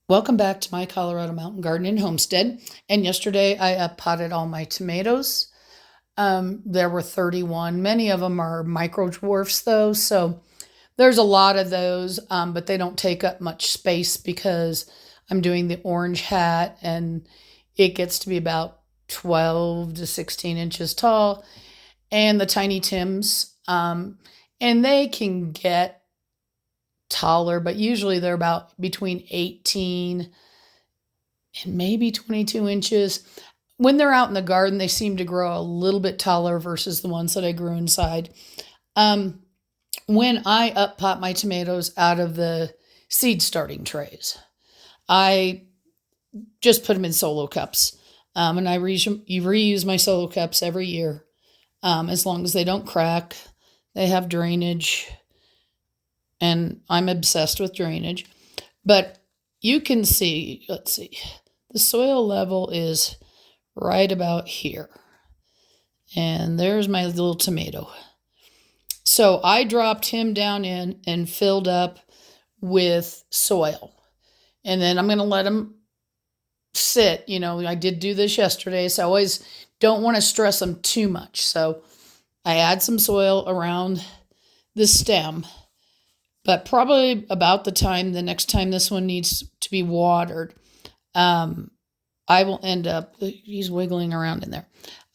Welcome back to my Colorado Mountain Garden and Homestead. And yesterday I potted all my tomatoes. There were 31. Many of them are micro dwarfs though, so there's a lot of those, but they don't take up much space because I'm doing the orange hat and it gets to be about 12 to 16 inches tall. And the tiny Tims, and they can get taller, but usually they're about between 18 and maybe 22 inches. When they're out in the garden, they seem to grow a little bit taller versus the ones that I grew inside. Um, when I up pot my tomatoes out of the seed starting trays, I just put them in solo cups. And you reuse my solo cups every year, as long as they don't crack. They have drainage, and I'm obsessed with drainage. But you can see, let's see, the soil level is right about here. And there's my little tomato. So I dropped him down in and filled up with soil. And then I'm going to let him sit. I did do this yesterday, so I always don't want to stress them too much. So I add some soil around the stem, but probably about the next time this one needs to be watered, I will end up, he's wiggling around in there.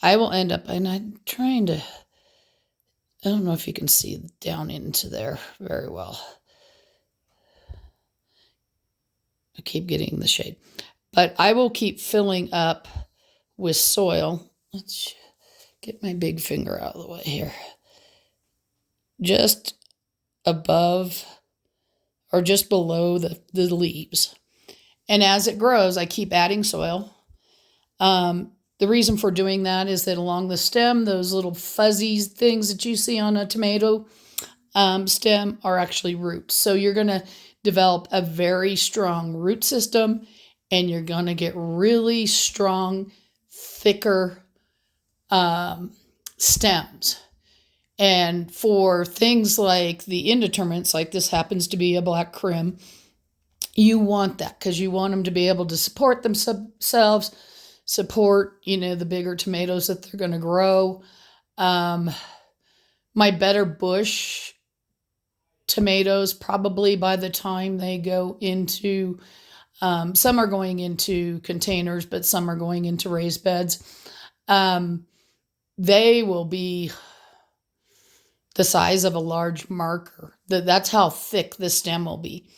I will end up, and I'm trying to, I don't know if you can see down into there very well. I keep getting the shade. But I will keep filling up with soil. Let's get my big finger out of the way here. Just above or just below the leaves. And as it grows, I keep adding soil. The reason for doing that is that along the stem, those little fuzzy things that you see on a tomato stem are actually roots. So you're going to develop a very strong root system, and you're going to get really strong, thicker stems. And for things like the indeterminates, like this happens to be a black Krim, you want that because you want them to be able to support themselves, support, the bigger tomatoes that they're going to grow. My better bush tomatoes, probably by the time they go into, some are going into containers, but some are going into raised beds. They will be the size of a large marker. That's how thick the stem will be.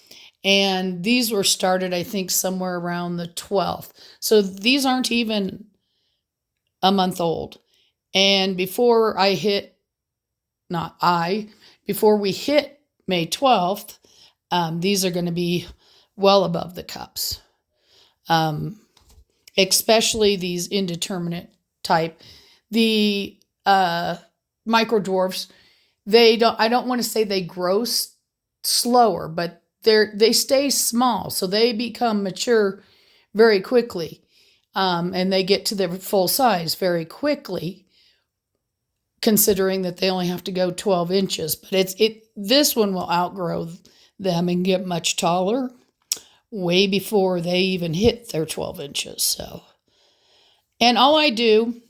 And these were started, I think, somewhere around the 12th. So these aren't even a month old. And before we hit May 12th, these are going to be well above the cups. Especially these indeterminate type. The micro dwarfs, I don't want to say they grow slower, but they stay small, so they become mature very quickly, and they get to their full size very quickly, considering that they only have to go 12 inches. But this one will outgrow them and get much taller way before they even hit their 12 inches. So, and all I do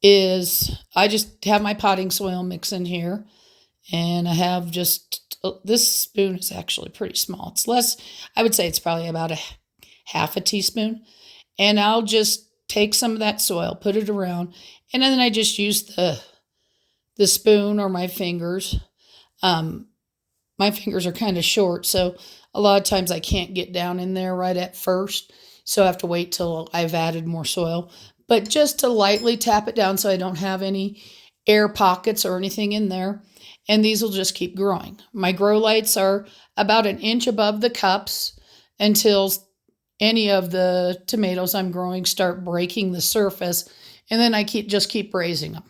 is I just have my potting soil mix in here, and I have just, this spoon is actually pretty small. It's less, I would say it's probably about a half a teaspoon. And I'll just take some of that soil, put it around, and then I just use the spoon or my fingers. My fingers are kind of short, so a lot of times I can't get down in there right at first. So I have to wait till I've added more soil. But just to lightly tap it down so I don't have any air pockets or anything in there. And these will just keep growing. My grow lights are about an inch above the cups until any of the tomatoes I'm growing start breaking the surface. And then I just keep raising them.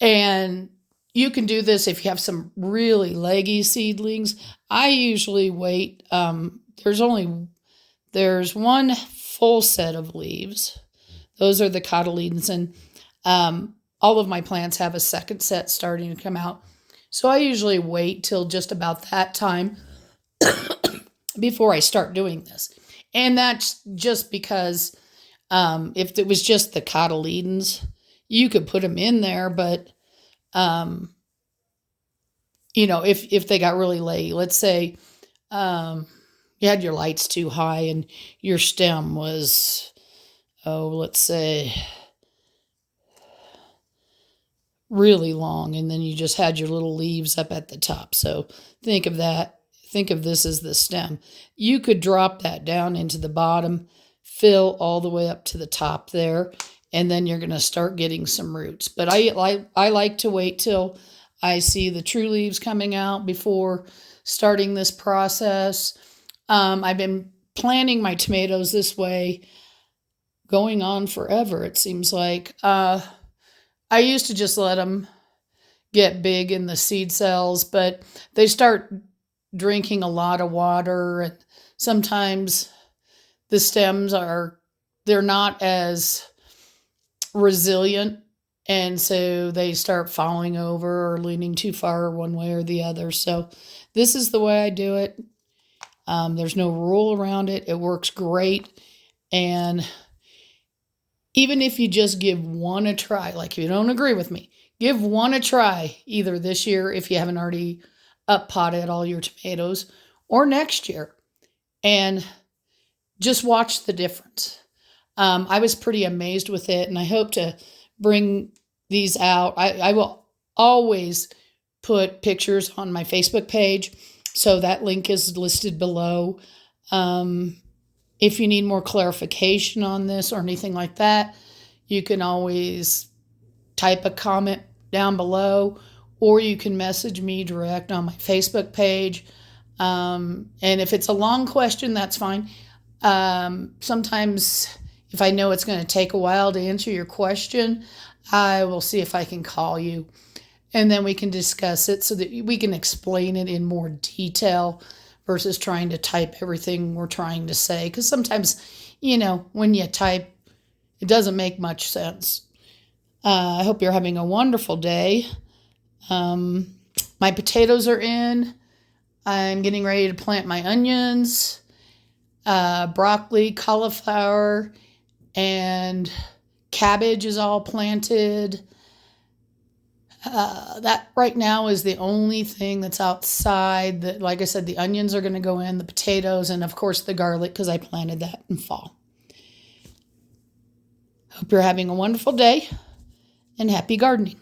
And you can do this if you have some really leggy seedlings. I usually wait. There's one full set of leaves. Those are the cotyledons, and all of my plants have a second set starting to come out. So I usually wait till just about that time before I start doing this. And that's just because if it was just the cotyledons, you could put them in there, but um, if they got really late, let's say you had your lights too high and your stem was, let's say really long, and then you just had your little leaves up at the top. So think of that. Think of this as the stem. You could drop that down into the bottom, fill all the way up to the top there, and then you're going to start getting some roots. But I like to wait till I see the true leaves coming out before starting this process. I've been planting my tomatoes this way going on forever, it seems like. I used to just let them get big in the seed cells, but they start drinking a lot of water, and sometimes the stems they're not as resilient, and so they start falling over or leaning too far one way or the other. So this is the way I do it. There's no rule around it. It works great. And even if you just give one a try, like if you don't agree with me, give one a try either this year if you haven't already up potted all your tomatoes, or next year, and just watch the difference. I was pretty amazed with it, and I hope to bring these out. I will always put pictures on my Facebook page, so that link is listed below. If you need more clarification on this or anything like that, you can always type a comment down below, or you can message me direct on my Facebook page. And if it's a long question, that's fine. Sometimes if I know it's going to take a while to answer your question, I will see if I can call you, and then we can discuss it so that we can explain it in more detail versus trying to type everything we're trying to say. Because sometimes, when you type, it doesn't make much sense. I hope you're having a wonderful day. My potatoes are in. I'm getting ready to plant my onions, broccoli, cauliflower, and cabbage is all planted. That right now is the only thing that's outside. That, like I said, the onions are going to go in, the potatoes, and of course the garlic, because I planted that in fall. Hope you're having a wonderful day, and happy gardening.